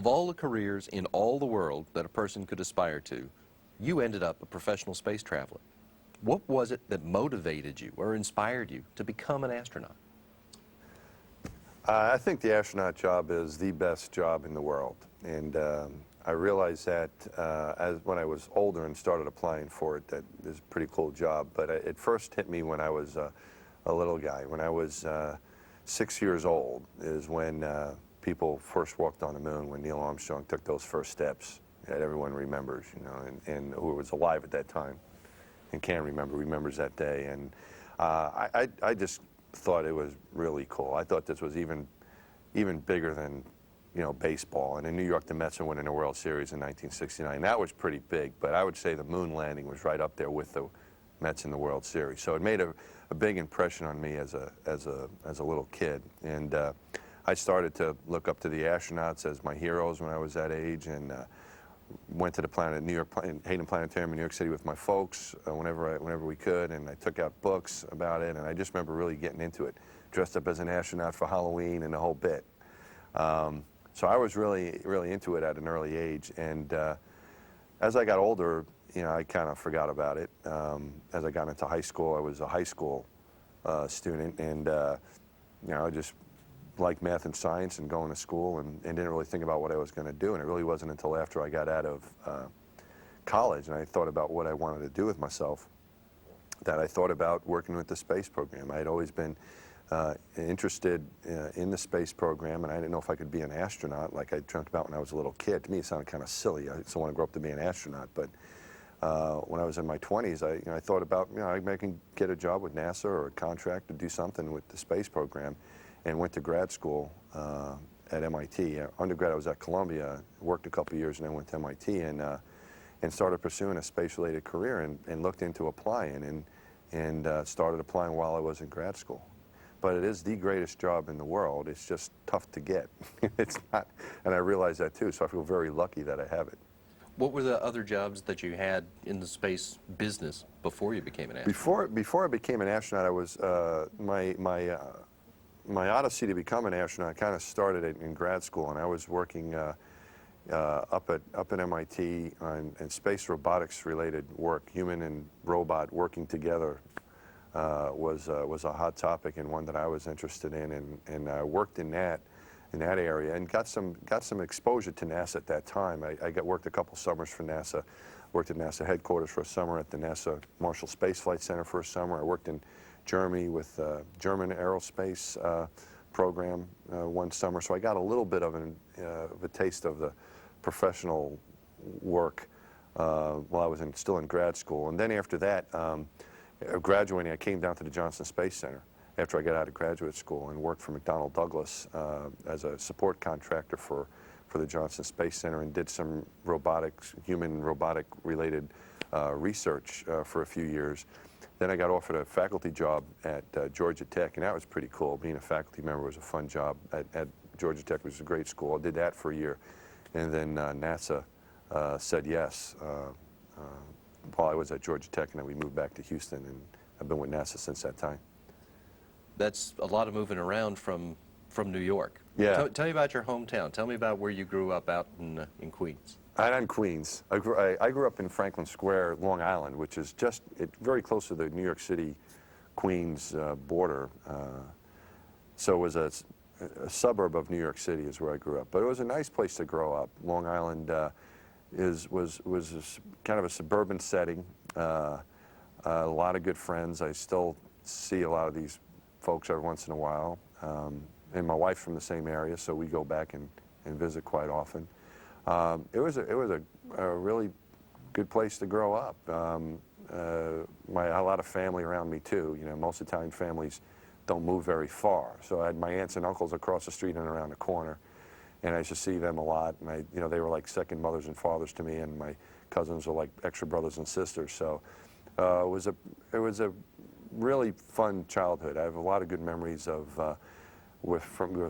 Of all the careers in all the world that a person could aspire to, you ended up a professional space traveler. What was it that motivated you or inspired you to become an astronaut? I think the astronaut job is the best job in the world, and I realized that when I was older and started applying for it, that it was a pretty cool job. But it first hit me when I was a little guy. When I was 6 years old is when people first walked on the moon, when Neil Armstrong took those first steps that everyone remembers, you know, and who was alive at that time and can remember, remembers that day. And I just thought it was really cool. I thought this was even bigger than, you know, baseball. And in New York, the Mets were winning the World Series in 1969. That was pretty big, but I would say the moon landing was right up there with the Mets in the World Series. So it made a big impression on me as a little kid. And I started to look up to the astronauts as my heroes when I was that age, and went to the Hayden Planetarium in New York City with my folks whenever we could, and I took out books about it, and I just remember really getting into it. Dressed up as an astronaut for Halloween and the whole bit. So I was really into it at an early age, and as I got older, you know, I kind of forgot about it. As I got into high school, I was a high school student, and you know, I just liked math and science and going to school, and didn't really think about what I was going to do. And it really wasn't until after I got out of college and I thought about what I wanted to do with myself that I thought about working with the space program. I had always been interested in the space program, and I didn't know if I could be an astronaut like I dreamt about when I was a little kid. To me, it sounded kind of silly. I still want to grow up to be an astronaut, but when I was in my 20s, I thought about, you know, I can get a job with NASA or a contract to do something with the space program, and went to grad school at MIT. Undergrad, I was at Columbia, worked a couple years, and then went to MIT, and started pursuing a space-related career, and looked into applying, and started applying while I was in grad school. But it is the greatest job in the world. It's just tough to get. It's not, and I realize that too, so I feel very lucky that I have it. What were the other jobs that you had in the space business before you became an astronaut? Before I became an astronaut, I was my odyssey to become an astronaut kind of started in grad school, and I was working up at MIT in space robotics related work. Human and robot working together was a hot topic, and one that I was interested in, and I worked in that area, and got some exposure to NASA at that time. I worked a couple summers for NASA. Worked at NASA headquarters for a summer, at the NASA Marshall Space Flight Center for a summer. I worked in Germany with German aerospace program one summer, so I got a little bit of a taste of the professional work while I was still in grad school. And then after that, graduating, I came down to the Johnson Space Center after I got out of graduate school, and worked for McDonnell Douglas as a support contractor for the Johnson Space Center, and did some human robotic related research for a few years. Then I got offered a faculty job at Georgia Tech, and that was pretty cool. Being a faculty member was a fun job at Georgia Tech. It was a great school. I did that for a year, and then NASA said yes while I was at Georgia Tech, and then we moved back to Houston, and I've been with NASA since that time. That's a lot of moving around from New York. Yeah. Tell me about your hometown. Tell me about where you grew up out in Queens. I'm in Queens. I grew up in Franklin Square, Long Island, which is just very close to the New York City, Queens border. So it was a suburb of New York City is where I grew up. But it was a nice place to grow up. Long Island was kind of a suburban setting. A lot of good friends. I still see a lot of these folks every once in a while. And my wife's from the same area, so we go back and visit quite often. It was a really good place to grow up. A lot of family around me too. You know, most Italian families don't move very far. So I had my aunts and uncles across the street and around the corner, and I used to see them a lot. And they were like second mothers and fathers to me, and my cousins were like extra brothers and sisters. So it was a really fun childhood. I have a lot of good memories of. With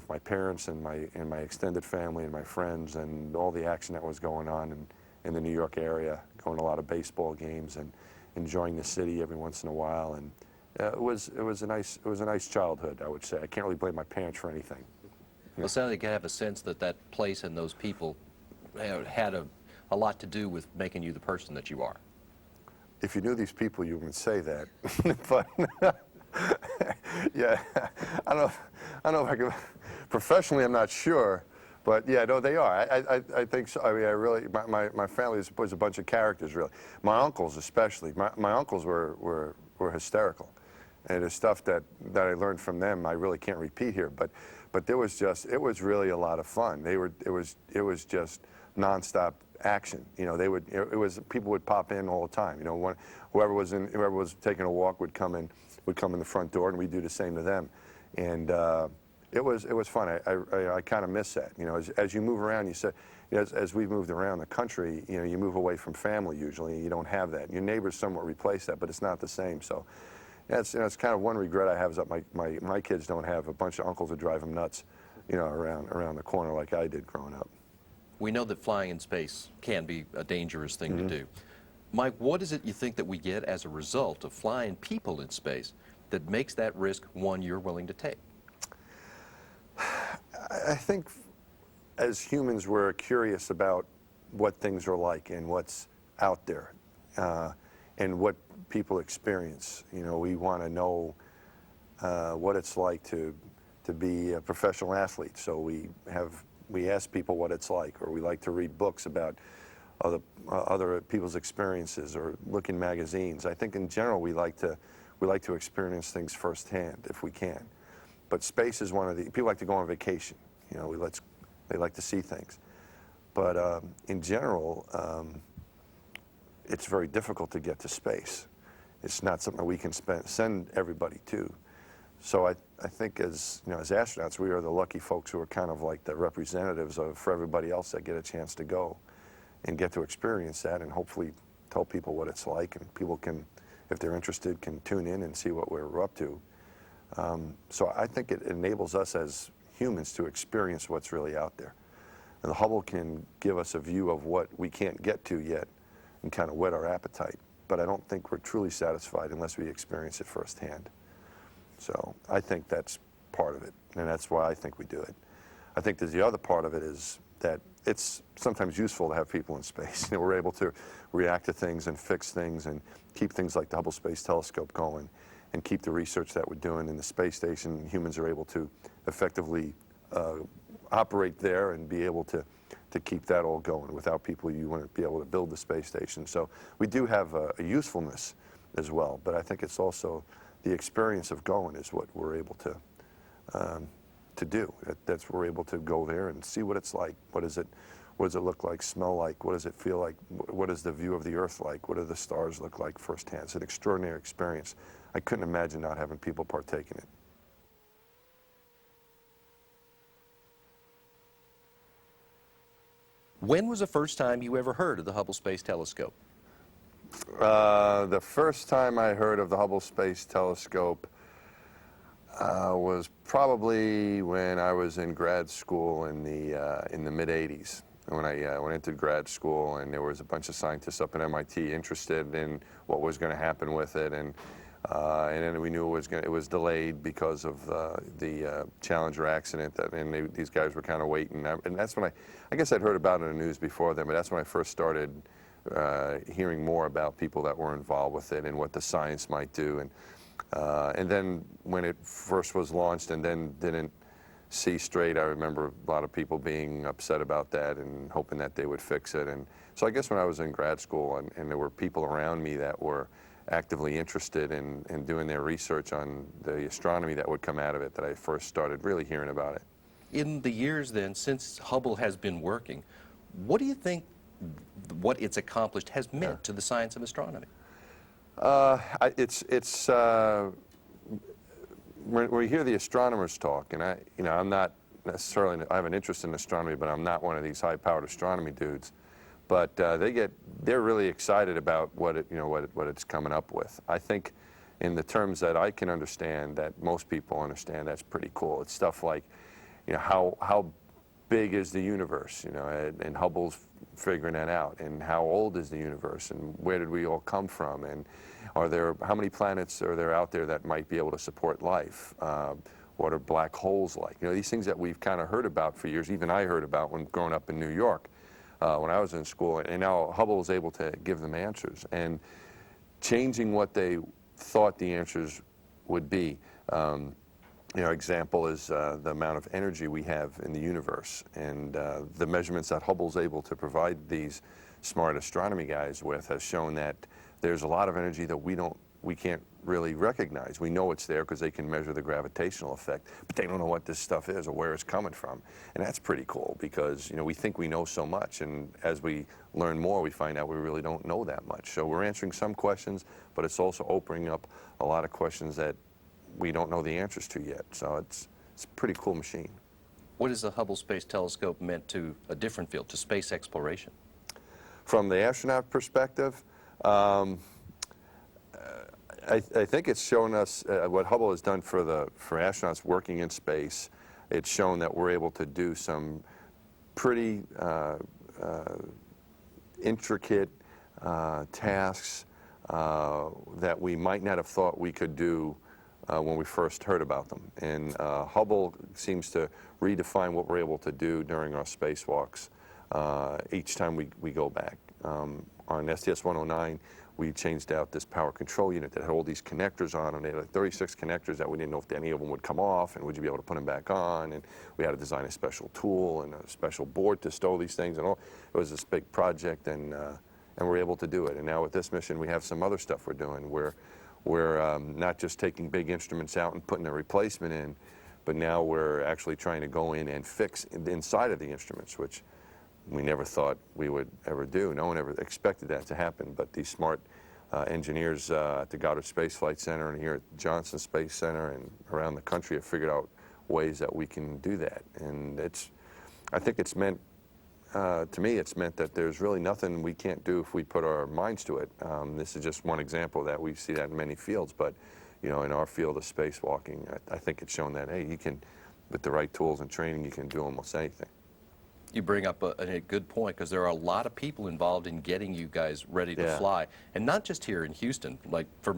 my parents and my extended family and my friends, and all the action that was going on in the New York area, going to a lot of baseball games and enjoying the city every once in a while, and it was a nice childhood, I would say. I can't really blame my parents for anything. Well, it sounds like you have a sense that that place and those people had a lot to do with making you the person that you are. If you knew these people, you would say that. But yeah, I don't know if I can. Professionally, I'm not sure, but yeah, no, they are. I think so. I mean, I really, my family was a bunch of characters, really. My uncles, especially. My uncles were hysterical, and the stuff that I learned from them, I really can't repeat here. But there was just, it was really a lot of fun. It was just nonstop action. You know, people would pop in all the time. You know, whoever was taking a walk would come in the front door, and we'd do the same to them. And it was fun. I kind of miss that. You know, as you move around, you said, you know, as we've moved around the country, you know, you move away from family usually, and you don't have that. Your neighbors somewhat replace that, but it's not the same. So, yeah, it's kind of one regret I have is that my kids don't have a bunch of uncles that drive them nuts, you know, around the corner like I did growing up. We know that flying in space can be a dangerous thing to do. Mike, what is it you think that we get as a result of flying people in space that makes that risk one you're willing to take? I think as humans we're curious about what things are like and what's out there and what people experience. You know, we want to know what it's like to be a professional athlete. So we ask people what it's like, or we like to read books about other people's experiences, or look in magazines. I think in general we like to experience things firsthand if we can. But space is one of the, people like to go on vacation. You know, they like to see things. But in general, it's very difficult to get to space. It's not something we can send everybody to. So I think as astronauts, we are the lucky folks who are kind of like the representatives for everybody else that get a chance to go and get to experience that, and hopefully tell people what it's like, and people can, if they're interested, can tune in and see what we're up to. So I think it enables us as humans to experience what's really out there. And the Hubble can give us a view of what we can't get to yet and kind of whet our appetite. But I don't think we're truly satisfied unless we experience it firsthand. So I think that's part of it, and that's why I think we do it. I think there's the other part of it is that it's sometimes useful to have people in space. You know, we're able to react to things and fix things and keep things like the Hubble Space Telescope going, and keep the research that we're doing in the space station. Humans are able to effectively operate there and be able to keep that all going. Without people, you wouldn't be able to build the space station. So we do have a usefulness as well, but I think it's also the experience of going is what we're able to do. That's we're able to go there and see what it's like. What does it look like, smell like? What does it feel like? What is the view of the Earth like? What do the stars look like firsthand? It's an extraordinary experience. I couldn't imagine not having people partake in it. When was the first time you ever heard of the Hubble Space Telescope? The first time I heard of the Hubble Space Telescope was probably when I was in grad school in the mid-'80s. When I went into grad school, and there was a bunch of scientists up at MIT interested in what was going to happen with it, and then we knew it was delayed because of the Challenger accident, and these guys were kind of waiting. And that's when I guess I'd heard about it in the news before then, but that's when I first started hearing more about people that were involved with it and what the science might do. And then when it first was launched and then didn't see straight, I remember a lot of people being upset about that and hoping that they would fix it. And so I guess when I was in grad school and there were people around me that were actively interested in doing their research on the astronomy that would come out of it, that I first started really hearing about it. In the years then, since Hubble has been working, what do you think what it's accomplished has meant to the science of astronomy? When we hear the astronomers talk, and I'm not necessarily, I have an interest in astronomy, but I'm not one of these high-powered astronomy dudes. But they're really excited about what it's coming up with. I think, in the terms that I can understand, that most people understand, that's pretty cool. It's stuff like, how big is the universe, and Hubble's figuring that out, and how old is the universe, and where did we all come from, and how many planets are there out there that might be able to support life? What are black holes like? You know, these things that we've kind of heard about for years. Even I heard about when growing up in New York when I was in school. And now Hubble was able to give them answers and changing what they thought the answers would be. You know, example is the amount of energy we have in the universe, and the measurements that Hubble's able to provide these smart astronomy guys with has shown that there's a lot of energy that we can't really recognize. We know it's there because they can measure the gravitational effect, but they don't know what this stuff is or where it's coming from. And that's pretty cool because, you know, we think we know so much, and as we learn more, we find out we really don't know that much. So we're answering some questions, but it's also opening up a lot of questions that we don't know the answers to yet. So it's a pretty cool machine. What has the Hubble Space Telescope meant to a different field, to space exploration? From the astronaut perspective, I think it's shown us what Hubble has done for astronauts working in space. It's shown that we're able to do some pretty intricate tasks that we might not have thought we could do when we first heard about them. And Hubble seems to redefine what we're able to do during our spacewalks each time we go back. On STS-125, we changed out this power control unit that had all these connectors on them. They had like 36 connectors that we didn't know if any of them would come off, and would you be able to put them back on, and we had to design a special tool and a special board to stow these things and all. It was this big project, and we're able to do it. And now with this mission, we have some other stuff we're doing where we're not just taking big instruments out and putting a replacement in, but now we're actually trying to go in and fix inside of the instruments, which we never thought we would ever do. No one ever expected that to happen, but these smart engineers at the Goddard Space Flight Center and here at Johnson Space Center and around the country have figured out ways that we can do that. And I think it's meant, to me, it's meant that there's really nothing we can't do if we put our minds to it. This is just one example that we see that in many fields, but you know, in our field of spacewalking, I think it's shown that, hey, you can, with the right tools and training, you can do almost anything. You bring up a good point, because there are a lot of people involved in getting you guys ready to fly, and not just here in Houston, like for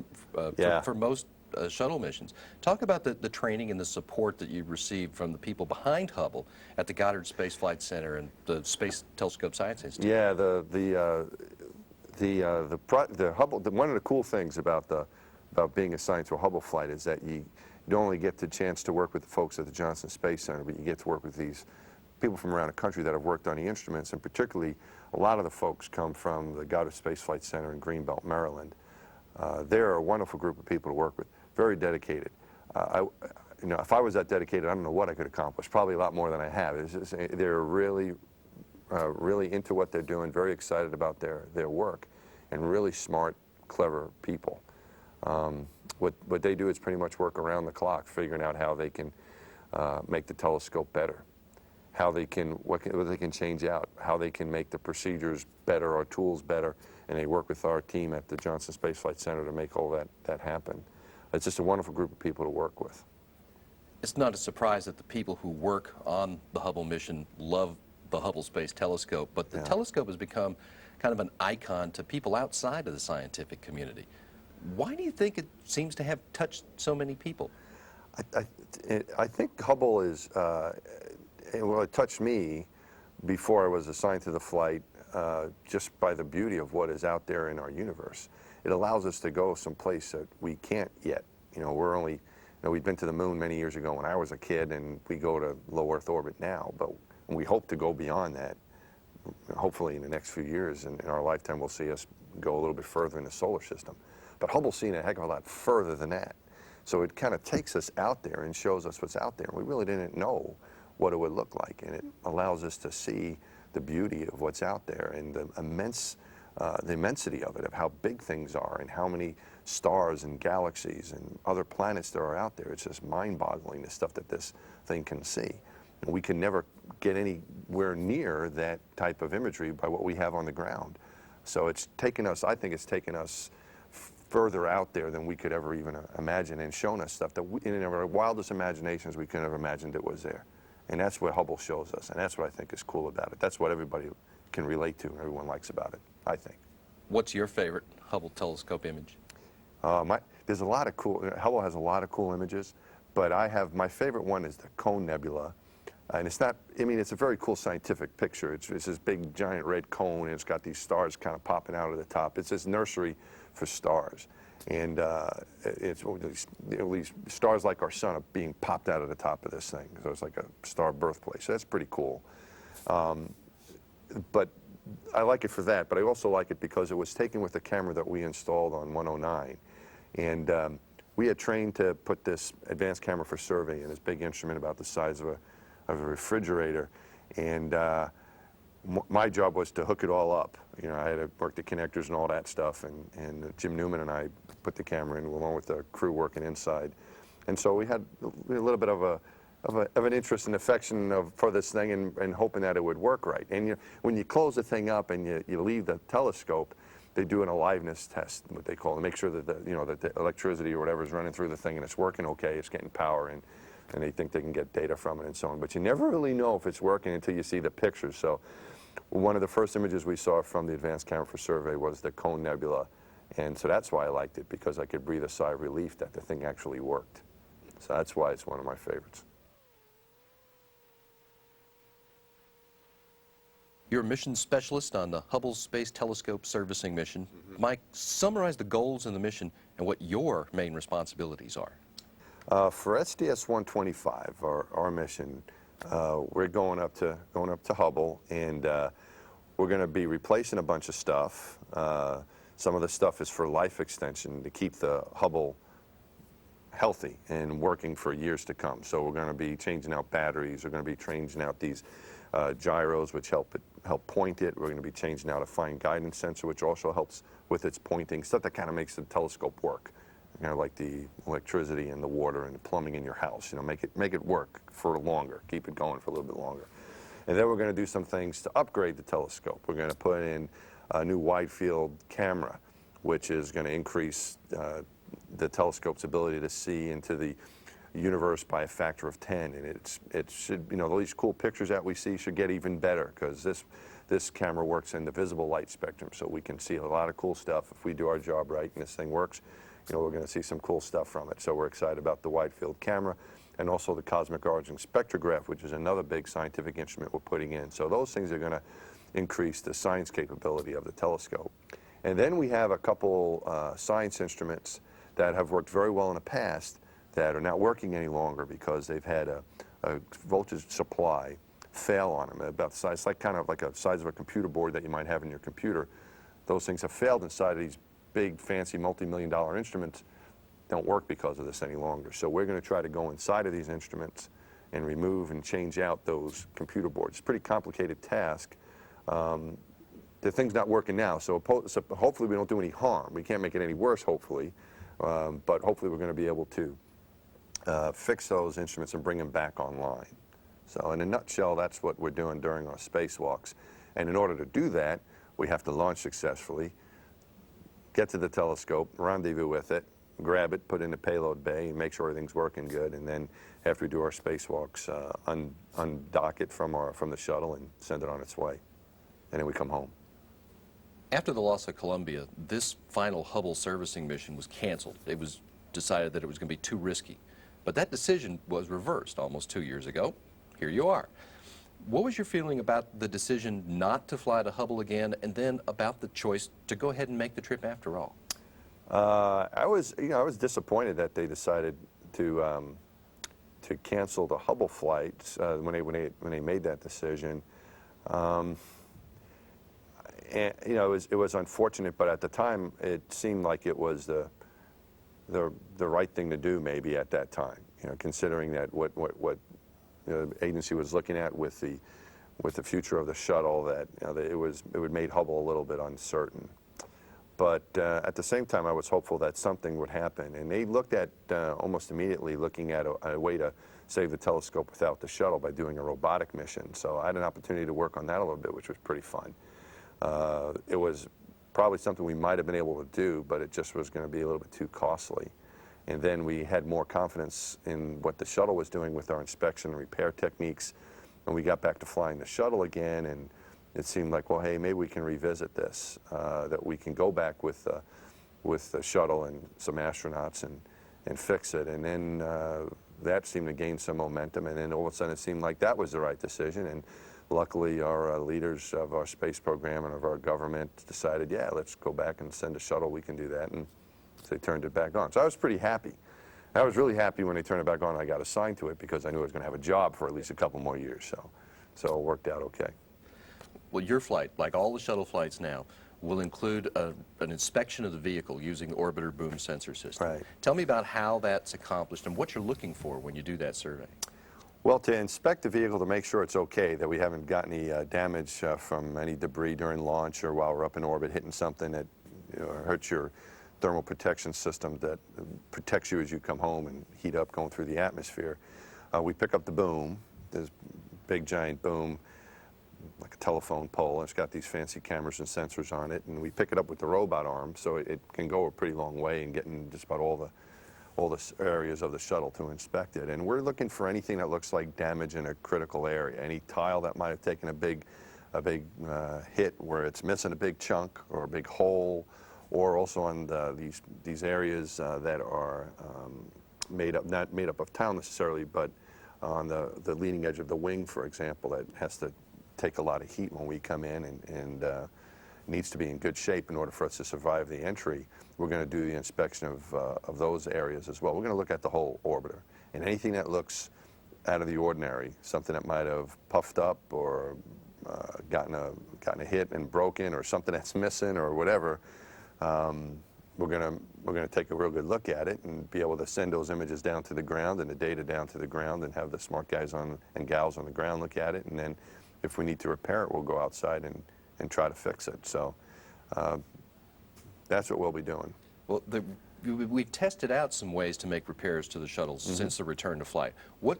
most shuttle missions. Talk about the training and the support that you've received from the people behind Hubble at the Goddard Space Flight Center and the Space Telescope Science Institute. Yeah, the Hubble. One of the cool things about being assigned to a Hubble flight is that you don't only get the chance to work with the folks at the Johnson Space Center, but you get to work with these people from around the country that have worked on the instruments, and particularly a lot of the folks come from the Goddard Space Flight Center in Greenbelt, Maryland. They're a wonderful group of people to work with, very dedicated. You know, if I was that dedicated, I don't know what I could accomplish, probably a lot more than I have. They're really, really into what they're doing, very excited about their work, and really smart, clever people. What they do is pretty much work around the clock, figuring out how they can make the telescope better, how they can, what they can change out, how they can make the procedures better, our tools better, and they work with our team at the Johnson Space Flight Center to make all that happen. It's just a wonderful group of people to work with. It's not a surprise that the people who work on the Hubble mission love the Hubble Space Telescope, but the telescope has become kind of an icon to people outside of the scientific community. Why do you think it seems to have touched so many people? I think Hubble is, well, it touched me before I was assigned to the flight just by the beauty of what is out there in our universe. It allows us to go someplace that we can't yet. You know, we're only, you know, we've been to the moon many years ago when I was a kid, and we go to low Earth orbit now, but we hope to go beyond that. Hopefully in the next few years, and in our lifetime, we'll see us go a little bit further in the solar system. But Hubble's seen a heck of a lot further than that. So it kind of takes us out there and shows us what's out there. We really didn't know what it would look like, and it allows us to see the beauty of what's out there and the immensity of it, of how big things are and how many stars and galaxies and other planets there are out there. It's just mind-boggling, the stuff that this thing can see. And we can never get anywhere near that type of imagery by what we have on the ground. So it's taken us, I think it's taken us further out there than we could ever even imagine, and shown us stuff that in our wildest imaginations we couldn't have imagined it was there. And that's what Hubble shows us, and that's what I think is cool about it. That's what everybody can relate to and everyone likes about it, I think. What's your favorite Hubble telescope image? There's a lot of cool, Hubble has a lot of cool images, but I have, my favorite one is the Cone Nebula. And it's not, I mean, it's a very cool scientific picture. It's this big, giant red cone, and it's got these stars kind of popping out of the top. It's this nursery for stars. And it's these stars like our sun are being popped out of the top of this thing. So it's like a star birthplace. So that's pretty cool. But I like it for that, but I also like it because it was taken with the camera that we installed on 109. And we had trained to put this advanced camera for survey in this big instrument about the size of a refrigerator. And my job was to hook it all up. You know, I had to work the connectors and all that stuff, and Jim Newman and I put the camera in along with the crew working inside. And so we had a little bit of an interest and affection for this thing, and hoping that it would work right. And when you close the thing up and you leave the telescope, they do an aliveness test, what they call it, to make sure that that the electricity or whatever is running through the thing and it's working okay, it's getting power, and they think they can get data from it and so on. But you never really know if it's working until you see the pictures. So one of the first images we saw from the advanced camera for survey was the Cone Nebula. And so that's why I liked it, because I could breathe a sigh of relief that the thing actually worked. So that's why it's one of my favorites. You're a mission specialist on the Hubble Space Telescope servicing mission. Mike, summarize the goals of the mission and what your main responsibilities are. For STS-125, our mission, we're going up to Hubble, and we're going to be replacing a bunch of stuff. Some of the stuff is for life extension to keep the Hubble healthy and working for years to come. So we're going to be changing out batteries. We're going to be changing out these gyros, which help point it. We're going to be changing out a fine guidance sensor, which also helps with its pointing, stuff that kind of makes the telescope work. You know, like the electricity and the water and the plumbing in your house. You know, make it work for longer, keep it going for a little bit longer. And then we're going to do some things to upgrade the telescope. We're going to put in a new wide field camera, which is going to increase the telescope's ability to see into the universe by a factor of 10. And it should, you know, all these cool pictures that we see should get even better, because this camera works in the visible light spectrum, so we can see a lot of cool stuff if we do our job right and this thing works. You know, we're going to see some cool stuff from it. So we're excited about the wide field camera, and also the cosmic origin spectrograph, which is another big scientific instrument we're putting in. So those things are going to increase the science capability of the telescope. And then we have a couple science instruments that have worked very well in the past that are not working any longer because they've had a voltage supply fail on them, about the size, like kind of like a size of a computer board that you might have in your computer. Those things have failed inside of these big, fancy, multi-million-dollar instruments. Don't work because of this any longer. So we're going to try to go inside of these instruments and remove and change out those computer boards. It's a pretty complicated task. The thing's not working now, so hopefully we don't do any harm. We can't make it any worse, hopefully, but hopefully we're going to be able to fix those instruments and bring them back online. So in a nutshell, that's what we're doing during our spacewalks. And in order to do that, we have to launch successfully, get to the telescope, rendezvous with it, grab it, put it in the payload bay, and make sure everything's working good. And then after we do our spacewalks, undock it from the shuttle and send it on its way. And then we come home. After the loss of Columbia, this final Hubble servicing mission was canceled. It was decided that it was going to be too risky. But that decision was reversed almost 2 years ago. Here you are. What was your feeling about the decision not to fly to Hubble again, and then about the choice to go ahead and make the trip after all? I was disappointed that they decided to cancel the Hubble flights when they made that decision. And, you know, it was unfortunate, but at the time it seemed like it was the right thing to do, maybe at that time. You know, considering that what the agency was looking at with the future of the shuttle, that, you know, it would make Hubble a little bit uncertain. But at the same time, I was hopeful that something would happen. And they looked at almost immediately looking at a way to save the telescope without the shuttle by doing a robotic mission. So I had an opportunity to work on that a little bit, which was pretty fun. It was probably something we might have been able to do, but it just was going to be a little bit too costly. And then we had more confidence in what the shuttle was doing with our inspection and repair techniques. And we got back to flying the shuttle again, and it seemed like, well, hey, maybe we can revisit this, that we can go back with the shuttle and some astronauts and fix it. And then that seemed to gain some momentum, and then all of a sudden it seemed like that was the right decision. And luckily, our leaders of our space program and of our government decided, yeah, let's go back and send a shuttle. We can do that, and so they turned it back on. So I was pretty happy. I was really happy when they turned it back on and I got assigned to it, because I knew I was going to have a job for at least a couple more years. So it worked out okay. Well, your flight, like all the shuttle flights now, will include an inspection of the vehicle using orbiter boom sensor system. Right. Tell me about how that's accomplished and what you're looking for when you do that survey. Well, to inspect the vehicle to make sure it's okay, that we haven't got any damage from any debris during launch or while we're up in orbit hitting something that hurts your thermal protection system that protects you as you come home and heat up going through the atmosphere. We pick up the boom, this big giant boom, like a telephone pole, and it's got these fancy cameras and sensors on it, and we pick it up with the robot arm, so it can go a pretty long way and get in just about all the areas of the shuttle to inspect it. And we're looking for anything that looks like damage in a critical area, any tile that might have taken a big hit where it's missing a big chunk or a big hole, or also on these areas that are not made up of tile necessarily, but on the leading edge of the wing, for example, that has to take a lot of heat when we come in and needs to be in good shape in order for us to survive the entry. We're going to do the inspection of those areas as well. We're going to look at the whole orbiter, and anything that looks out of the ordinary, something that might have puffed up or gotten a hit and broken, or something that's missing or whatever. We're going to take a real good look at it and be able to send those images down to the ground and the data down to the ground, and have the smart guys and gals on the ground look at it, and then if we need to repair it, we'll go outside and try to fix it. So that's what we'll be doing. Well, we've tested out some ways to make repairs to the shuttles since the return to flight. What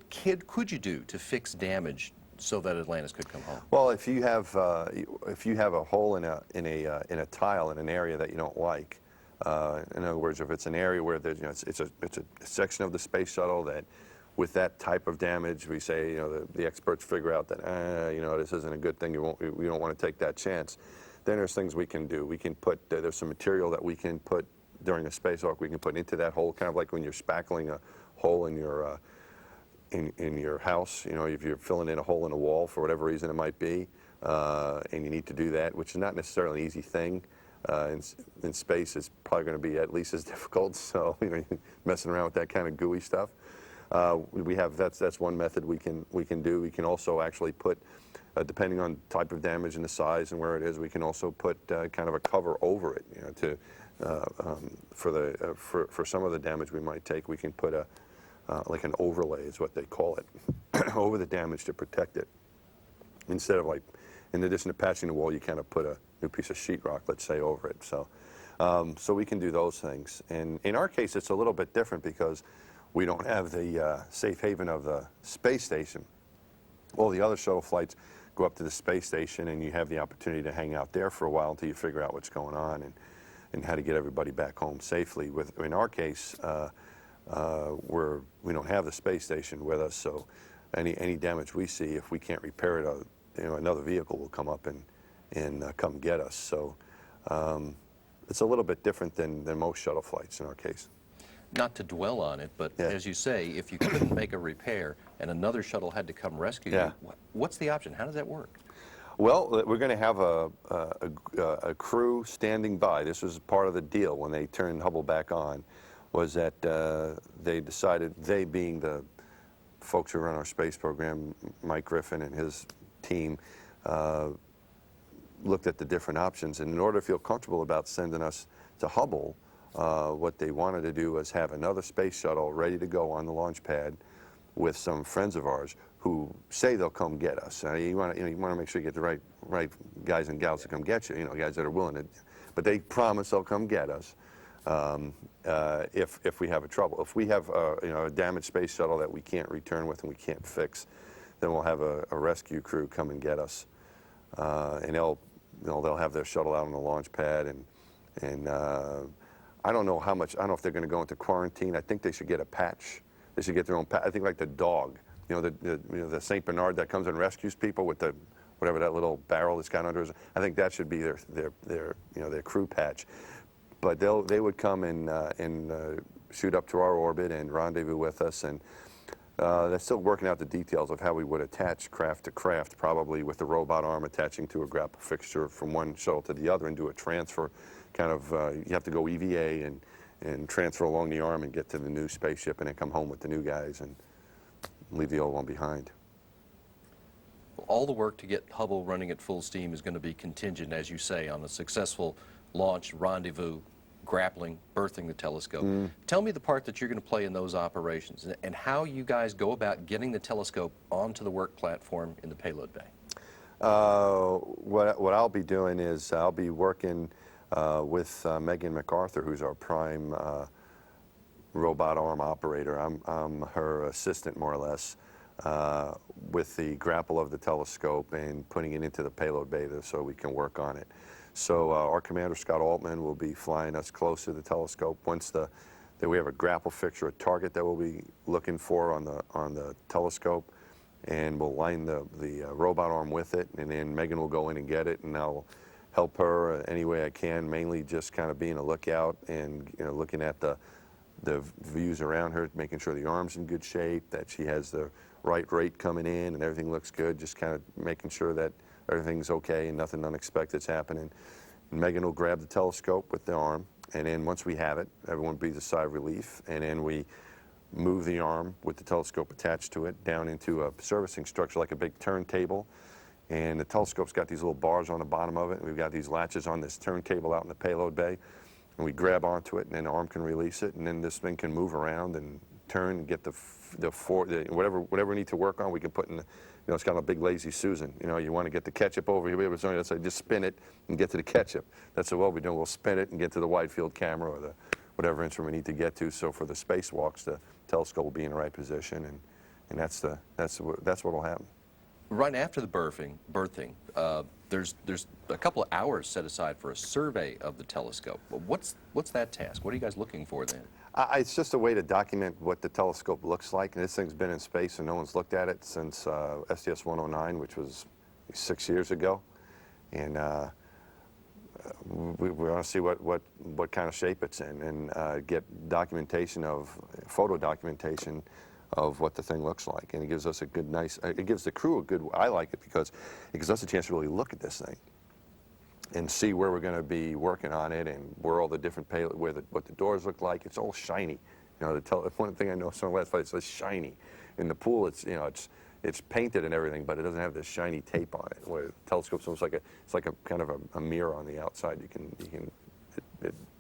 could you do to fix damage so that Atlantis could come home? Well, if you have a hole in a tile in an area that you don't like, in other words, if it's an area where there's it's a section of the space shuttle that, with that type of damage, we say the experts figure out that this isn't a good thing. We don't want to take that chance. Then there's things we can do. We can put there's some material that we can put during a spacewalk. We can put into that hole, kind of like when you're spackling a hole in your in your house. If you're filling in a hole in a wall for whatever reason it might be, and you need to do that, which is not necessarily an easy thing. In space, it's probably going to be at least as difficult. So messing around with that kind of gooey stuff. That's one method we can do. We can also actually put, depending on type of damage and the size and where it is, we can also put kind of a cover over it. For some of the damage we might take, we can put like an overlay is what they call it over the damage to protect it. Instead of, like, in addition to patching the wall, you kind of put a new piece of sheetrock, let's say, over it. So we can do those things. And in our case, it's a little bit different because we don't have the safe haven of the space station. All the other shuttle flights go up to the space station, and you have the opportunity to hang out there for a while until you figure out what's going on and how to get everybody back home safely. In our case, we don't have the space station with us, so any damage we see, if we can't repair it, another vehicle will come up and come get us. So it's a little bit different than most shuttle flights in our case. Not to dwell on it, but yeah. As you say, if you couldn't make a repair and another shuttle had to come rescue yeah. you, what's the option? How does that work? Well, we're going to have a crew standing by. This was part of the deal when they turned Hubble back on, was that they decided, they being the folks who run our space program, Mike Griffin and his team, looked at the different options. And in order to feel comfortable about sending us to Hubble, what they wanted to do was have another space shuttle ready to go on the launch pad with some friends of ours who say they'll come get us. You want to make sure you get the right guys and gals to come get you. Guys that are willing to. But they promise they'll come get us if we have a trouble. If we have a damaged space shuttle that we can't return with and we can't fix, then we'll have a rescue crew come and get us, and they'll have their shuttle out on the launch pad and. I don't know how much. I don't know if they're going to go into quarantine. I think they should get a patch. They should get their own patch. I think like the dog, the Saint Bernard that comes and rescues people with the whatever that little barrel that's got under his. I think that should be their crew patch. But they would come and shoot up to our orbit and rendezvous with us. And they're still working out the details of how we would attach craft to craft, probably with the robot arm attaching to a grapple fixture from one shuttle to the other and do a transfer. Kind of, you have to go EVA and transfer along the arm and get to the new spaceship and then come home with the new guys and leave the old one behind. All the work to get Hubble running at full steam is going to be contingent, as you say, on a successful launch, rendezvous, grappling, berthing the telescope. Tell me the part that you're going to play in those operations and how you guys go about getting the telescope onto the work platform in the payload bay. What I'll be doing is I'll be working with Megan MacArthur, who's our prime robot arm operator. I'm her assistant, more or less, with the grapple of the telescope and putting it into the payload bay so we can work on it. So our commander, Scott Altman, will be flying us close to the telescope. Once we have a grapple fixture, a target that we'll be looking for on the telescope, and we'll line the robot arm with it, and then Megan will go in and get it, and I'll help her any way I can, mainly just kind of being a lookout and looking at the views around her, making sure the arm's in good shape, that she has the right rate coming in and everything looks good, just kind of making sure that everything's okay and nothing unexpected's happening. And Megan will grab the telescope with the arm, and then once we have it, everyone breathes a sigh of relief, and then we move the arm with the telescope attached to it down into a servicing structure like a big turntable. And the telescope's got these little bars on the bottom of it, and we've got these latches on this turntable out in the payload bay, and we grab onto it, and then the arm can release it, and then this thing can move around and turn and get whatever we need to work on, we can put in it's kind of a big lazy Susan. You want to get the ketchup over here, so just spin it and get to the ketchup. That's what we'll do. We'll spin it and get to the wide field camera or whatever instrument we need to get to. So for the spacewalks, the telescope will be in the right position, and that's what will happen. Right after the berthing, there's a couple of hours set aside for a survey of the telescope. What's that task? What are you guys looking for then? It's just a way to document what the telescope looks like. And this thing's been in space and no one's looked at it since STS-109, which was 6 years ago. And we want to see what kind of shape it's in and get photo documentation of what the thing looks like. And it gives us it gives the crew I like it because it gives us a chance to really look at this thing and see where we're going to be working on it and where all the different what the doors look like. It's all shiny. One thing I know from last flight, it's shiny. In the pool, it's painted and everything, but it doesn't have this shiny tape on it. Where the telescope's almost like a kind of a mirror on the outside.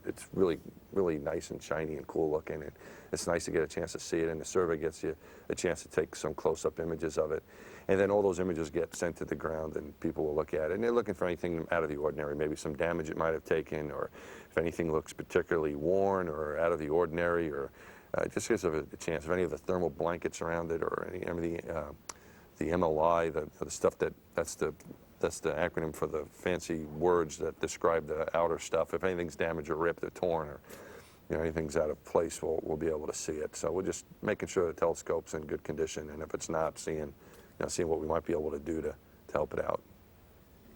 It's really nice and shiny and cool looking. And it's nice to get a chance to see it, and the survey gets you a chance to take some close-up images of it. And then all those images get sent to the ground, and people will look at it. And they're looking for anything out of the ordinary, maybe some damage it might have taken, or if anything looks particularly worn or out of the ordinary, or just gives us a chance. If any of the thermal blankets around it, or any the MLI, the stuff that's the acronym for the fancy words that describe the outer stuff. If anything's damaged or ripped or torn, or anything's out of place, we'll be able to see it. So we're just making sure the telescope's in good condition, and if it's not, seeing what we might be able to do to help it out.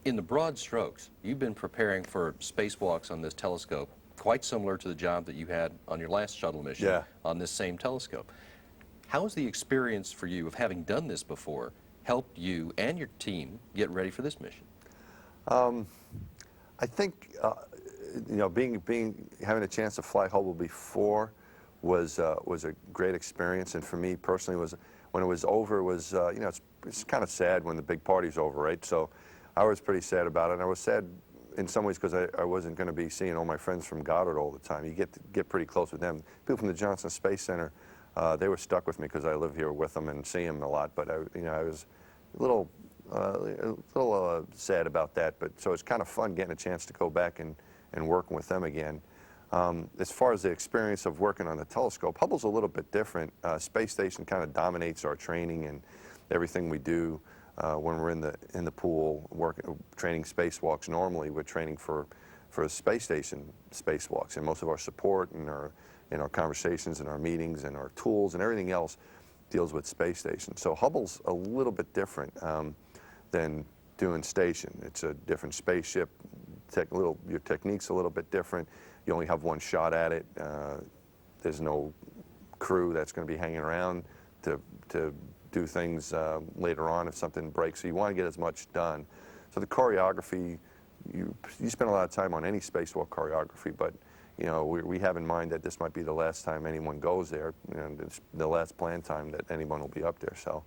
In the broad strokes, you've been preparing for spacewalks on this telescope, quite similar to the job that you had on your last shuttle mission on this same telescope. How has the experience for you of having done this before helped you and your team get ready for this mission? I think having a chance to fly Hubble before was a great experience, and for me personally, when it was over, it's kind of sad when the big party's over, right? So I was pretty sad about it, and I was sad in some ways because I wasn't going to be seeing all my friends from Goddard all the time. You get pretty close with them. People from the Johnson Space Center, they were stuck with me because I live here with them and see them a lot. But I was a little sad about that. But so it's kind of fun getting a chance to go back and working with them again. As far as the experience of working on the telescope, Hubble's a little bit different. Space Station kind of dominates our training and everything we do when we're in the pool, training spacewalks. Normally, we're training for space station spacewalks, and most of our support and our conversations and our meetings and our tools and everything else deals with space station. So Hubble's a little bit different than doing station. It's a different spaceship. Your technique's a little bit different. You only have one shot at it. there's no crew that's going to be hanging around to do things later on if something breaks. So you want to get as much done. So the choreography, you spend a lot of time on any spacewalk choreography, but you know, we have in mind that this might be the last time anyone goes there, and it's the last planned time that anyone will be up there. So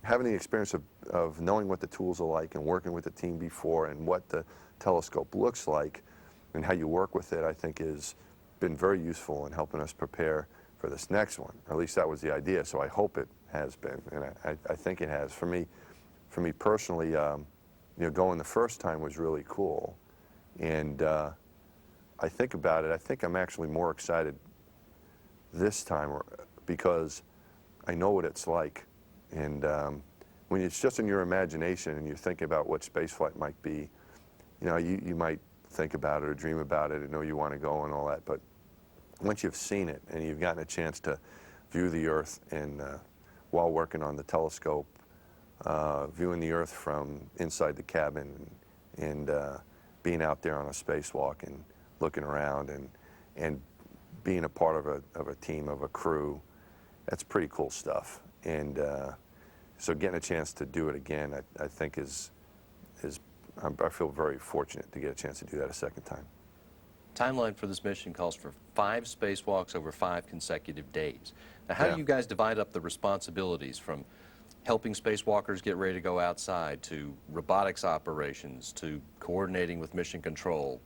having the experience of knowing what the tools are like and working with the team before and what the telescope looks like and how you work with it, I think has been very useful in helping us prepare for this next one. Or at least that was the idea, so I hope it has been, and I think it has. For me personally, you know, going the first time was really cool, and I think about it, I think I'm actually more excited this time because I know what it's like. And when it's just in your imagination and you're thinking about what spaceflight might be, you know, you might think about it or dream about it and know you want to go and all that. But once you've seen it and you've gotten a chance to view the Earth and while working on the telescope, viewing the Earth from inside the cabin and being out there on a spacewalk and looking around and being a part of a team, of a crew, that's pretty cool stuff. And so getting a chance to do it again, I think I feel very fortunate to get a chance to do that a second time. Timeline for this mission calls for 5 spacewalks over 5 consecutive days. Now, how do you guys divide up the responsibilities from helping spacewalkers get ready to go outside to robotics operations to coordinating with mission control,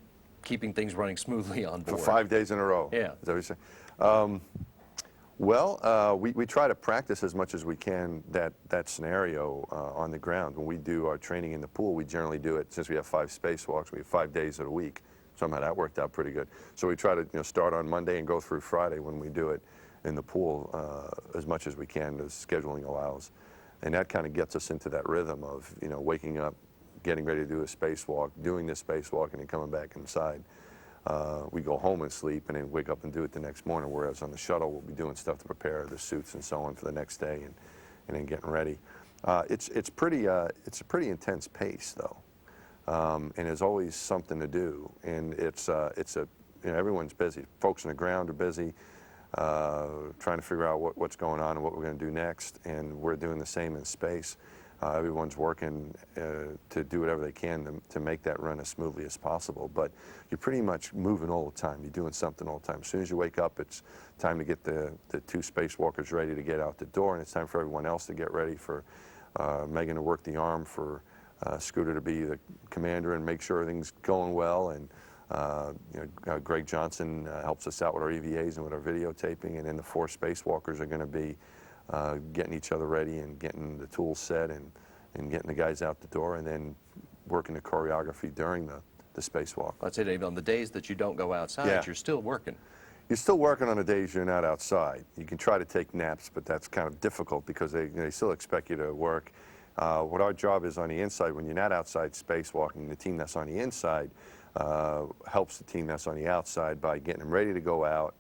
keeping things running smoothly on board? For 5 days in a row? Yeah. Is that what you're saying? Well, we try to practice as much as we can that scenario on the ground. When we do our training in the pool, we generally do it, since we have 5 spacewalks, we have 5 days of the week. Somehow that worked out pretty good. So we try to start on Monday and go through Friday when we do it in the pool as much as we can as scheduling allows. And that kind of gets us into that rhythm of waking up, getting ready to do a spacewalk, doing this spacewalk, and then coming back inside. We go home and sleep and then wake up and do it the next morning, whereas on the shuttle we'll be doing stuff to prepare the suits and so on for the next day and then getting ready. It's a pretty intense pace though, and there's always something to do, and everyone's busy. Folks on the ground are busy trying to figure out what's going on and what we're going to do next, and we're doing the same in space. Everyone's working to do whatever they can to make that run as smoothly as possible, but you're pretty much moving all the time. You're doing something all the time. As soon as you wake up, it's time to get the 2 spacewalkers ready to get out the door, and it's time for everyone else to get ready, for Megan to work the arm, for Scooter to be the commander and make sure everything's going well, and Greg Johnson helps us out with our EVAs and with our videotaping, and then the 4 spacewalkers are going to be getting each other ready and getting the tools set and getting the guys out the door, and then working the choreography during the spacewalk. I'd say, Dave, on the days that you don't go outside, you're still working. You're still working on the days you're not outside. You can try to take naps, but that's kind of difficult because they still expect you to work. What our job is on the inside, when you're not outside spacewalking, the team that's on the inside helps the team that's on the outside by getting them ready to go out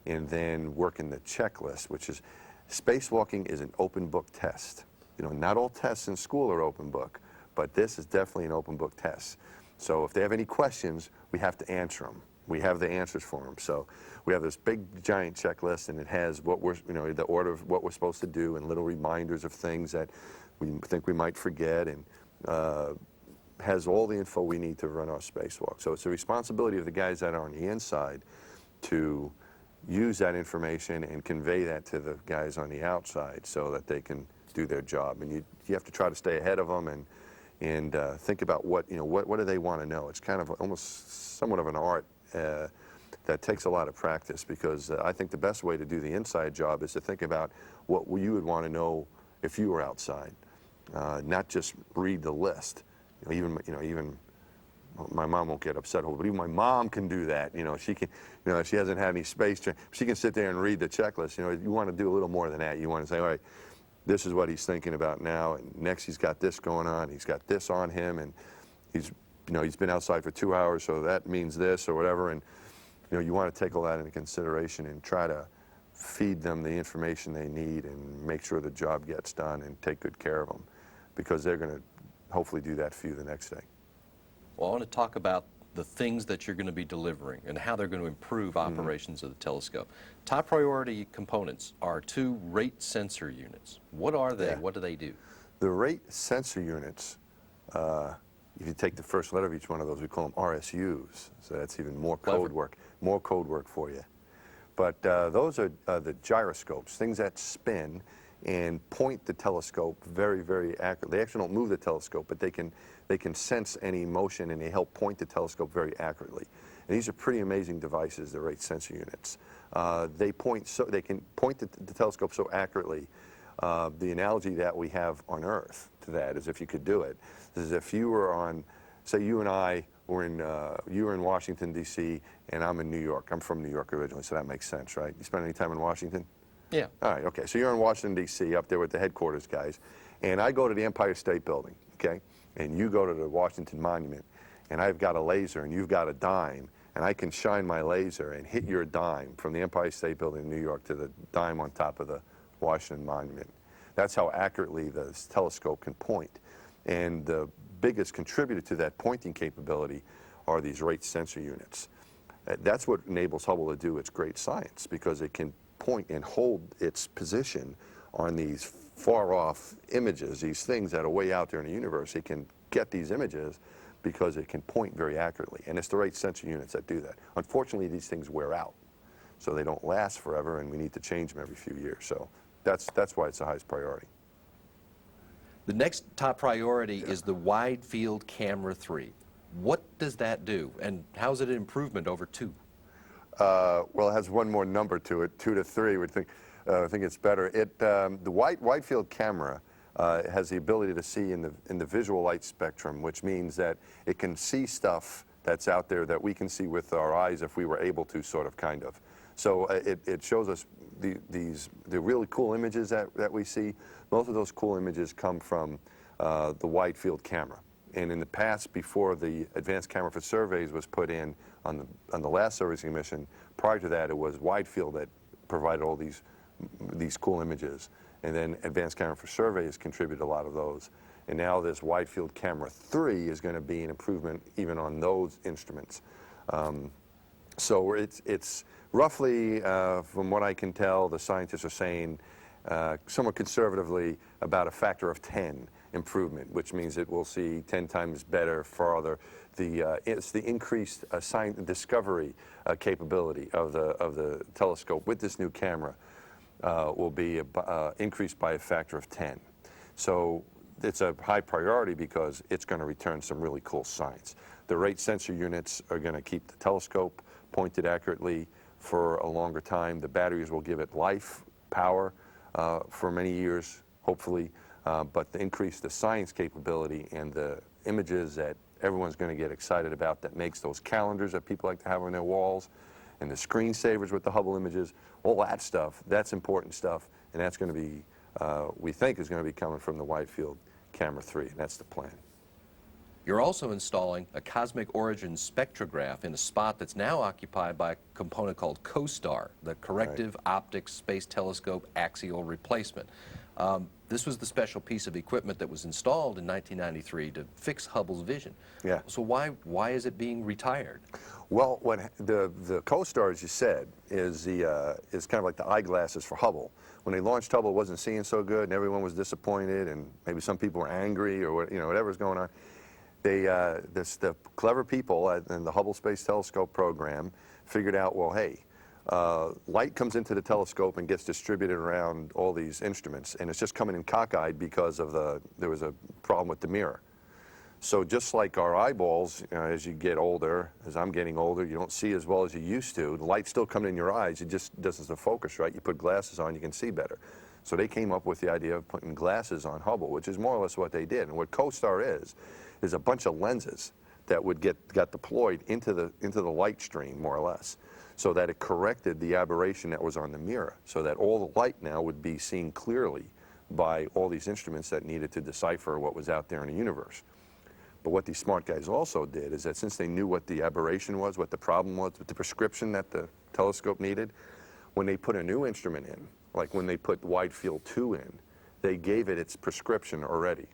and then working the checklist, which is spacewalking is an open book test. Not all tests in school are open book, but this is definitely an open book test. So if they have any questions, we have to answer them. We have the answers for them. So we have this big giant checklist, and it has what we're, the order of what we're supposed to do and little reminders of things that we think we might forget, and has all the info we need to run our spacewalk. So it's the responsibility of the guys that are on the inside to use that information and convey that to the guys on the outside so that they can do their job. And you have to try to stay ahead of them and think about what do they want to know. It's kind of almost somewhat of an art that takes a lot of practice, because I think the best way to do the inside job is to think about what you would want to know if you were outside, not just read the list. Even my mom won't get upset, but even my mom can do that. She can, she hasn't had any space training. She can sit there and read the checklist. You want to do a little more than that. You want to say, all right, this is what he's thinking about now, and next he's got this going on. He's got this on him, and he's been outside for 2 hours, so that means this or whatever. And you want to take all that into consideration and try to feed them the information they need and make sure the job gets done and take good care of them, because they're going to hopefully do that for you the next day. Well, I want to talk about the things that you're going to be delivering and how they're going to improve operations of the telescope. Top priority components are 2 rate sensor units. What are they? Yeah. What do they do? The rate sensor units, if you take the first letter of each one of those, we call them RSUs. So that's even more code work for you. But those are the gyroscopes, things that spin and point the telescope very, very accurately. They actually don't move the telescope, but they can sense any motion and they help point the telescope very accurately. And these are pretty amazing devices, the rate sensor units. They can point the telescope so accurately. The analogy that we have on Earth to that is, if you could do it, is if you were on, say you and I were in, you were in Washington, D.C., and I'm in New York. I'm from New York originally, so that makes sense, right? You spend any time in Washington? Yeah. All right, okay. So you're in Washington, D.C., up there with the headquarters guys, and I go to the Empire State Building, okay? And you go to the Washington Monument, and I've got a laser, and you've got a dime, and I can shine my laser and hit your dime from the Empire State Building in New York to the dime on top of the Washington Monument. That's how accurately the telescope can point. And the biggest contributor to that pointing capability are these rate sensor units. That's what enables Hubble to do its great science, because it can point and hold its position on these far-off images, these things that are way out there in the universe. It can get these images because it can point very accurately. And it's the rate sensor units that do that. Unfortunately, these things wear out, so they don't last forever, and we need to change them every few years. So that's why it's the highest priority. The next top priority is the Wide Field Camera 3. What does that do, and how is it an improvement over 2? Well, it has one more number to it, 2 to 3. I think it's better. The wide field camera has the ability to see in the visual light spectrum, which means that it can see stuff that's out there that we can see with our eyes if we were able to, sort of, kind of. So it shows us the really cool images that we see. Most of those cool images come from the wide field camera. And in the past, before the advanced camera for surveys was put in on the last servicing mission, prior to that it was wide field that provided all these cool images. And then advanced camera for surveys contributed a lot of those. And now this wide field camera 3 is going to be an improvement even on those instruments. So it's roughly, from what I can tell, the scientists are saying somewhat conservatively about a factor of 10 improvement, which means it will see 10 times better, farther. It's the increased science discovery capability of the telescope with this new camera will be increased by a factor of 10. So it's a high priority because it's going to return some really cool science. The rate sensor units are going to keep the telescope pointed accurately for a longer time. The batteries will give it life, power for many years, hopefully. But to increase the science capability and the images that everyone's going to get excited about, that makes those calendars that people like to have on their walls, and the screensavers with the Hubble images, all that stuff, that's important stuff, and that's going to be, we think, is going to be coming from the Wide Field Camera 3, and that's the plan. You're also installing a cosmic origin spectrograph in a spot that's now occupied by a component called COSTAR, the Corrective Optics Space Telescope Axial Replacement. This was the special piece of equipment that was installed in 1993 to fix Hubble's vision. Yeah. So why is it being retired? Well, the COSTAR, as you said, is kind of like the eyeglasses for Hubble. When they launched Hubble, it wasn't seeing so good, and everyone was disappointed, and maybe some people were angry, or whatever's going on. The clever people in the Hubble Space Telescope program figured out, well, hey, light comes into the telescope and gets distributed around all these instruments, and it's just coming in cockeyed because of there was a problem with the mirror. So just like our eyeballs, as you get older, as I'm getting older, you don't see as well as you used to. The light's still coming in your eyes, it just doesn't focus right. You put glasses on, you can see better. So they came up with the idea of putting glasses on Hubble, which is more or less what they did. And what COSTAR is a bunch of lenses that got deployed into the light stream, more or less, so that it corrected the aberration that was on the mirror, so that all the light now would be seen clearly by all these instruments that needed to decipher what was out there in the universe. But what these smart guys also did is that since they knew what the aberration was, what the problem was, what the prescription that the telescope needed, when they put a new instrument in, like when they put Wide Field 2 in, they gave it its prescription already.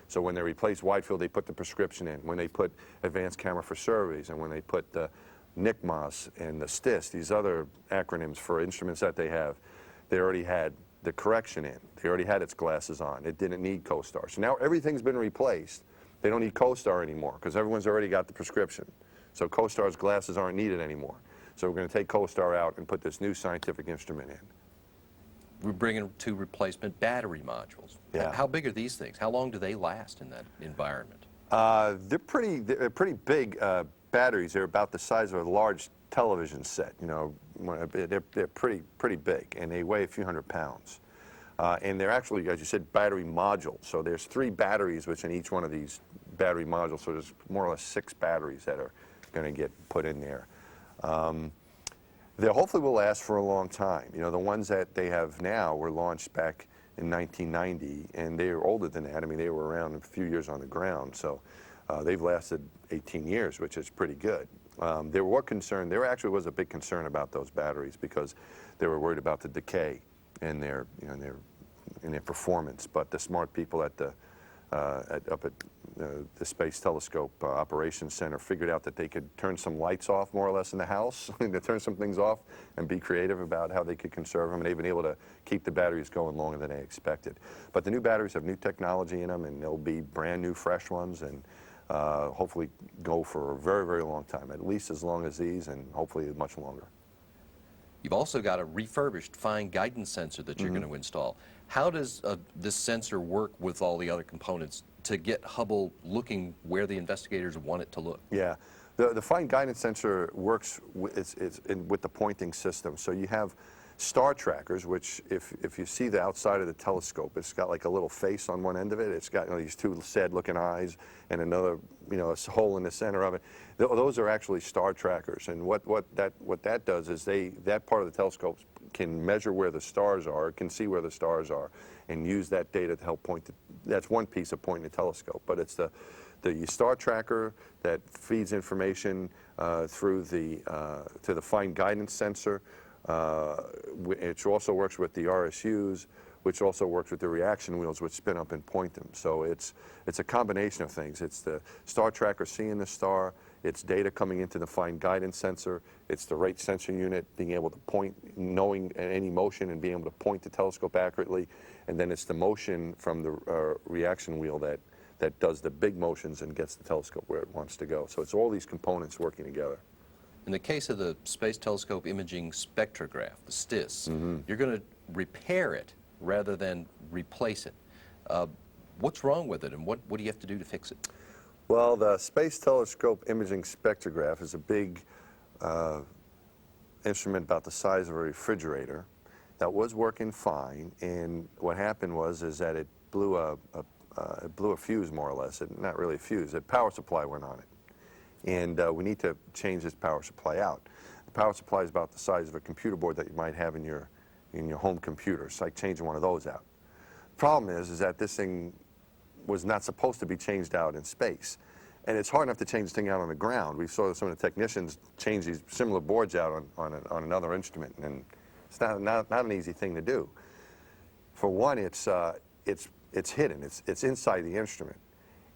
So when they replaced Widefield, they put the prescription in. When they put advanced camera for surveys, and when they put the NICMOS and the STS, these other acronyms for instruments that they have, they already had the correction in. They already had its glasses on. It didn't need CoStar. So now everything's been replaced. They don't need CoStar anymore because everyone's already got the prescription. So CoStar's glasses aren't needed anymore. So we're going to take CoStar out and put this new scientific instrument in. We're bringing 2 replacement battery modules. Yeah. How big are these things? How long do they last in that environment? They're pretty big batteries. They're about the size of a large television set. You know, they're pretty big, and they weigh a few hundred pounds. And they're actually, as you said, battery modules. So there's 3 batteries within each one of these battery modules. So there's more or less 6 batteries that are going to get put in there. They hopefully will last for a long time. You know, the ones that they have now were launched back in 1990, and they are older than that. I mean, they were around a few years on the ground, so they've lasted 18 years, which is pretty good. There actually was a big concern about those batteries because they were worried about the decay in their, you know, in their performance. But the smart people at the up at the Space Telescope Operations Center figured out that they could turn some lights off more or less in the house, to turn some things off and be creative about how they could conserve them, and they've been able to keep the batteries going longer than they expected. But the new batteries have new technology in them, and they'll be brand new, fresh ones, and hopefully go for a very, very long time, at least as long as these, and hopefully much longer. You've also got a refurbished fine guidance sensor that you're going to install. How does this sensor work with all the other components to get Hubble looking where the investigators want it to look? Yeah, the fine guidance sensor works with the pointing system. So you have star trackers, which if you see the outside of the telescope, it's got like a little face on one end of it. It's got, you know, these 2 sad-looking eyes and another, you know, a hole in the center of it. Those are actually star trackers, and what that does is that part of the telescope can measure where the stars are, can see where the stars are, and use that data to help point. That's one piece of pointing the telescope, but it's the star tracker that feeds information through to the fine guidance sensor. It also works with the RSUs, which also works with the reaction wheels, which spin up and point them. So it's a combination of things. It's the star tracker seeing the star, it's data coming into the fine guidance sensor, it's the rate sensor unit being able to point, knowing any motion and being able to point the telescope accurately, and then it's the motion from the reaction wheel that does the big motions and gets the telescope where it wants to go. So it's all these components working together. In the case of the Space Telescope Imaging Spectrograph, the STS, you're going to repair it rather than replace it. What's wrong with it, and what do you have to do to fix it? Well, the Space Telescope Imaging Spectrograph is a big instrument about the size of a refrigerator that was working fine, and what happened was that it blew a fuse, more or less. Not really a fuse, a power supply went on it. And we need to change this power supply out. The power supply is about the size of a computer board that you might have in your home computer. It's like changing one of those out. The problem is that this thing was not supposed to be changed out in space. And it's hard enough to change this thing out on the ground. We saw some of the technicians change these similar boards out on another instrument, and it's not an easy thing to do. For one, it's hidden. It's inside the instrument.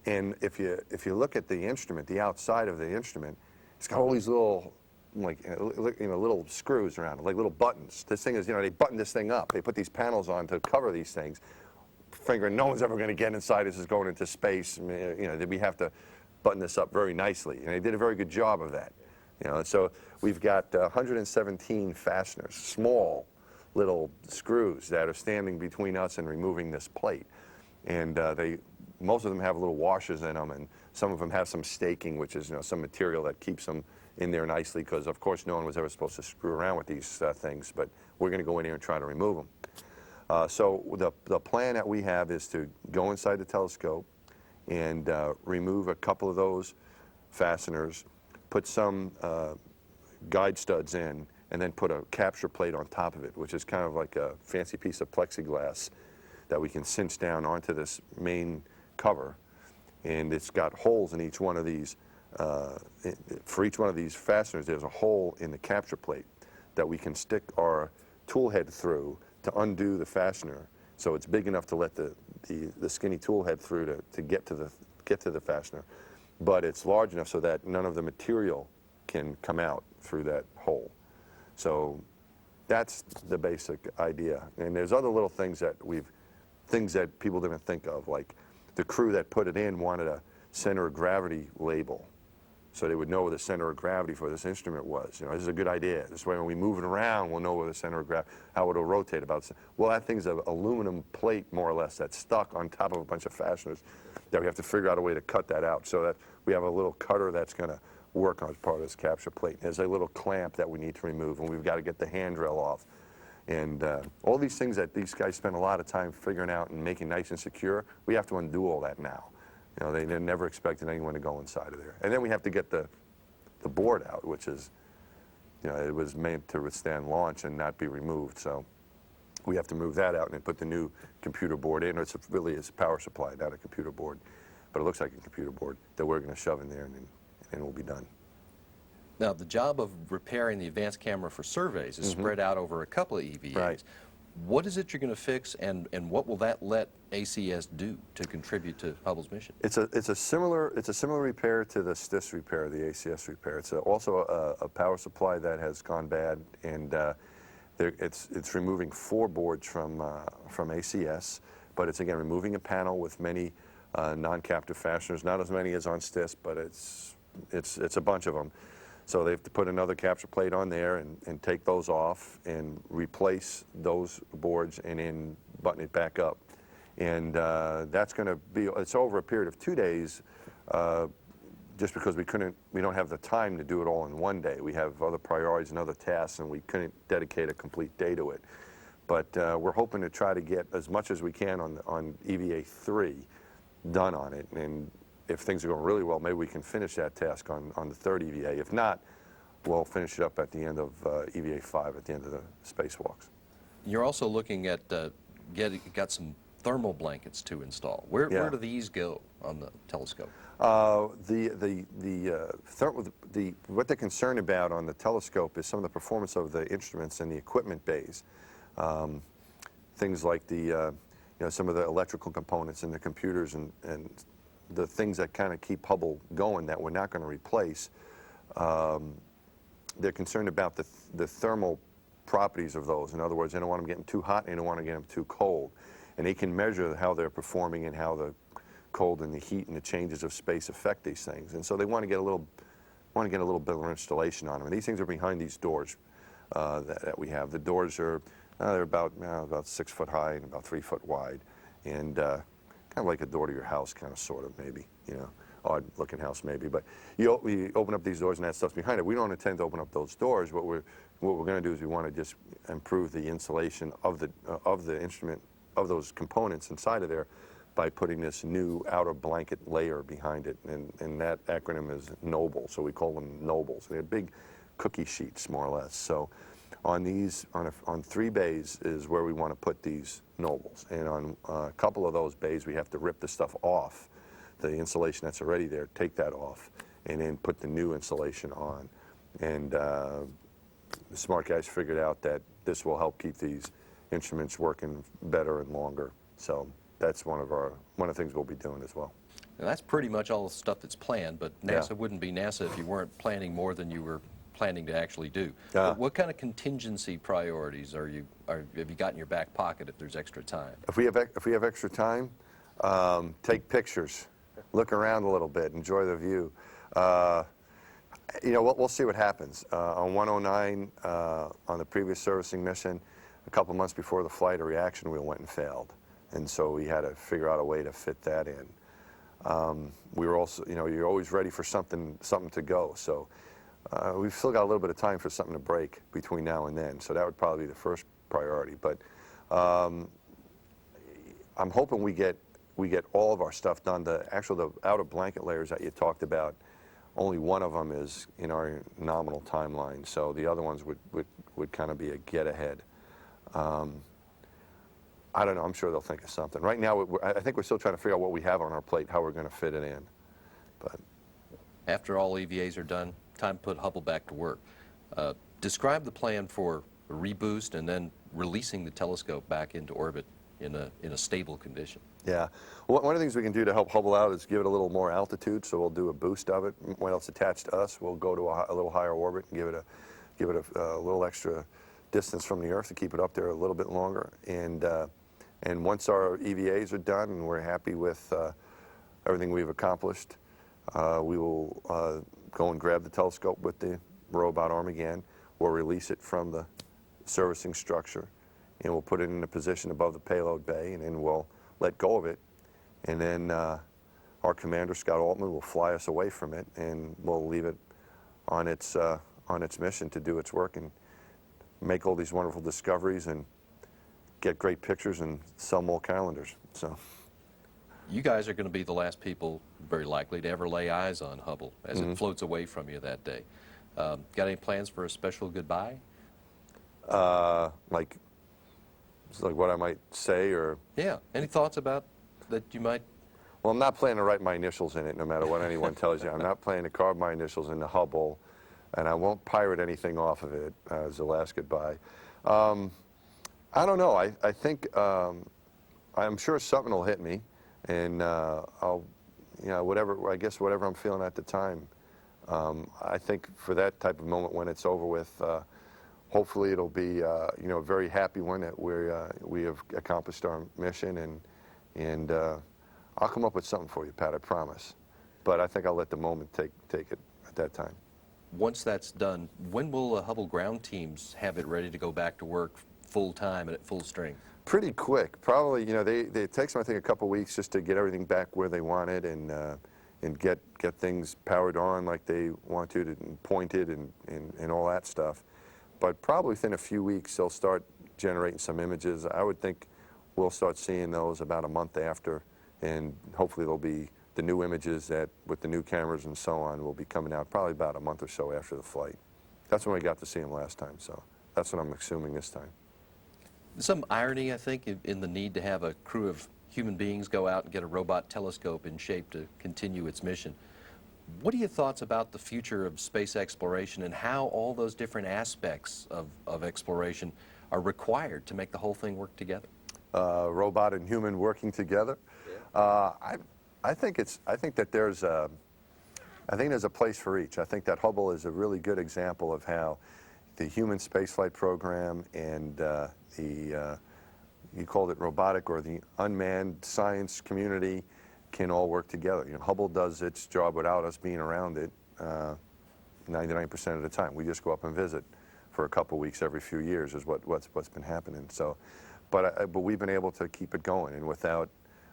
And if you look at the instrument, the outside of the instrument, it's got all these little, like, little screws around it, like little buttons. This thing is, you know, they button this thing up. They put these panels on to cover these things, figuring no one's ever going to get inside. This is going into space. You know, we have to button this up very nicely, and they did a very good job of that. You know, so we've got 117 fasteners, small little screws that are standing between us and removing this plate, and most of them have little washers in them, and some of them have some staking, which is, you know, some material that keeps them in there nicely, because of course no one was ever supposed to screw around with these things, but we're going to go in here and try to remove them. So the plan that we have is to go inside the telescope and remove a couple of those fasteners, put some guide studs in, and then put a capture plate on top of it, which is kind of like a fancy piece of plexiglass that we can cinch down onto this main cover. And it's got holes in each one of these. For each one of these fasteners, there's a hole in the capture plate that we can stick our tool head through to undo the fastener, so it's big enough to let the the skinny tool head through to get to the fastener, but it's large enough so that none of the material can come out through that hole. So that's the basic idea. And there's other little things that people didn't think of, like the crew that put it in wanted a center of gravity label, so they would know where the center of gravity for this instrument was. You know, this is a good idea. This way when we move it around, we'll know where the center of gravity, how it'll rotate about. Well, that thing's an aluminum plate, more or less, that's stuck on top of a bunch of fasteners that we have to figure out a way to cut that out, so that we have a little cutter that's going to work on as part of this capture plate. There's a little clamp that we need to remove, and we've got to get the handrail off. And all these things that these guys spend a lot of time figuring out and making nice and secure, we have to undo all that now. You know, they never expected anyone to go inside of there. And then we have to get the board out, which is, you know, it was made to withstand launch and not be removed. So we have to move that out and then put the new computer board in. It's really a power supply, not a computer board. But it looks like a computer board that we're going to shove in there, and we'll be done. Now, the job of repairing the advanced camera for surveys is spread out over a couple of EVAs. Right. What is it you're going to fix, and what will that let ACS do to contribute to Hubble's mission? It's a similar repair to the STS repair, the ACS repair. It's also a power supply that has gone bad, and it's removing 4 boards from ACS, but it's again removing a panel with many non-captive fasteners, not as many as on STS, but it's a bunch of them. So they have to put another capture plate on there and take those off and replace those boards and then button it back up. And that's going to be, it's over a period of 2 days, just because we don't have the time to do it all in one day. We have other priorities and other tasks, and we couldn't dedicate a complete day to it. But we're hoping to try to get as much as we can on EVA 3 done on it. And if things are going really well, maybe we can finish that task on the 3rd EVA. If not, we'll finish it up at the end of EVA 5, at the end of the spacewalks. You're also looking at got some thermal blankets to install. Where do these go on the telescope? What they're concerned about on the telescope is some of the performance of the instruments in the equipment bays. Things like some of the electrical components in the computers and the things that kind of keep Hubble going that we're not going to replace. They're concerned about the thermal properties of those. In other words, they don't want them getting too hot and they don't want to get them too cold. And they can measure how they're performing and how the cold and the heat and the changes of space affect these things. And so they want to get a little bit of installation on them. And these things are behind these doors that we have. The doors are they're about 6 foot high and about 3 foot wide, and kind of like a door to your house, kind of, sort of, maybe, you know, odd-looking house maybe. But you open up these doors and that stuff's behind it. We don't intend to open up those doors. What we're going to do is we want to just improve the insulation of the instrument, of those components inside of there, by putting this new outer blanket layer behind it, and that acronym is NOBLE, so we call them nobles. They're big cookie sheets, more or less. So on these, on 3 bays is where we want to put these nobles, and on a couple of those bays we have to rip the stuff off, the insulation that's already there, take that off, and then put the new insulation on. And the smart guys figured out that this will help keep these instruments working better and longer. So that's one of the things we'll be doing as well. And that's pretty much all the stuff that's planned, but NASA wouldn't be NASA if you weren't planning more than you were planning to actually do. What kind of contingency priorities have you got in your back pocket if there's extra time? If we have extra time, take pictures, look around a little bit, enjoy the view. You know, we'll see what happens. On 109, on the previous servicing mission, a couple months before the flight, a reaction wheel went and failed, and so we had to figure out a way to fit that in. We were also, you know, you're always ready for something to go. So we've still got a little bit of time for something to break between now and then. So that would probably be the first priority. But I'm hoping we get all of our stuff done. The outer blanket layers that you talked about, only one of them is in our nominal timeline. So the other ones would kind of be a get ahead. I don't know. I'm sure they'll think of something. Right now, I think we're still trying to figure out what we have on our plate, how we're going to fit it in. But after all EVAs are done, time to put Hubble back to work. Describe the plan for a reboost and then releasing the telescope back into orbit in a stable condition. Yeah. Well, one of the things we can do to help Hubble out is give it a little more altitude. So we'll do a boost of it. When it's attached to us, we'll go to a little higher orbit and give it a little extra distance from the Earth to keep it up there a little bit longer. And once our EVAs are done and we're happy with everything we've accomplished, we will go and grab the telescope with the robot arm again. We'll release it from the servicing structure, and we'll put it in a position above the payload bay, and then we'll let go of it. And then our commander, Scott Altman, will fly us away from it, and we'll leave it on its mission to do its work and make all these wonderful discoveries and get great pictures and sell more calendars. So, you guys are going to be the last people, very likely, to ever lay eyes on Hubble as it floats away from you that day. Got any plans for a special goodbye? Like what I might say, or? Yeah. Any thoughts about that you might? Well, I'm not planning to write my initials in it, no matter what anyone tells you. I'm not planning to carve my initials into Hubble, and I won't pirate anything off of it as the last goodbye. I don't know. I think I'm sure something will hit me, and I'll, whatever. I guess whatever I'm feeling at the time. I think for that type of moment when it's over with, hopefully it'll be a very happy one that we have accomplished our mission, and I'll come up with something for you, Pat. I promise. But I think I'll let the moment take it at that time. Once that's done, when will Hubble ground teams have it ready to go back to work full time and at full strength? Pretty quick. Probably, it takes them, I think, a couple weeks just to get everything back where they want it and get things powered on like they want to and pointed and all that stuff. But probably within a few weeks they'll start generating some images. I would think we'll start seeing those about a month after, and hopefully there'll be the new images that, with the new cameras and so on, will be coming out probably about a month or so after the flight. That's when we got to see them last time, so that's what I'm assuming this time. Some irony, I think, in the need to have a crew of human beings go out and get a robot telescope in shape to continue its mission. What are your thoughts about the future of space exploration and how all those different aspects of exploration are required to make the whole thing work together? Robot and human working together. Yeah. I think that there's a place for each. I think that Hubble is a really good example of how the human spaceflight program and you called it robotic, or the unmanned science community can all work together. Hubble does its job without us being around it 99% of the time. We just go up and visit for a couple weeks every few years is what's been happening. So, but we've been able to keep it going, and without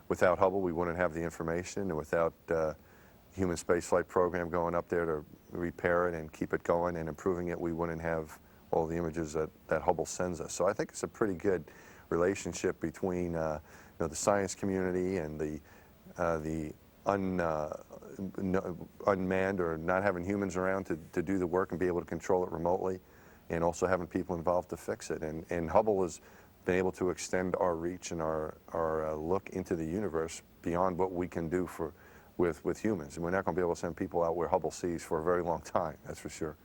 Hubble we wouldn't have the information, and without human spaceflight program going up there to repair it and keep it going and improving it, we wouldn't have all the images that Hubble sends us. So I think it's a pretty good relationship between the science community and the unmanned or not having humans around to do the work and be able to control it remotely, and also having people involved to fix it. And Hubble has been able to extend our reach and our look into the universe beyond what we can do with humans. And we're not going to be able to send people out where Hubble sees for a very long time, that's for sure.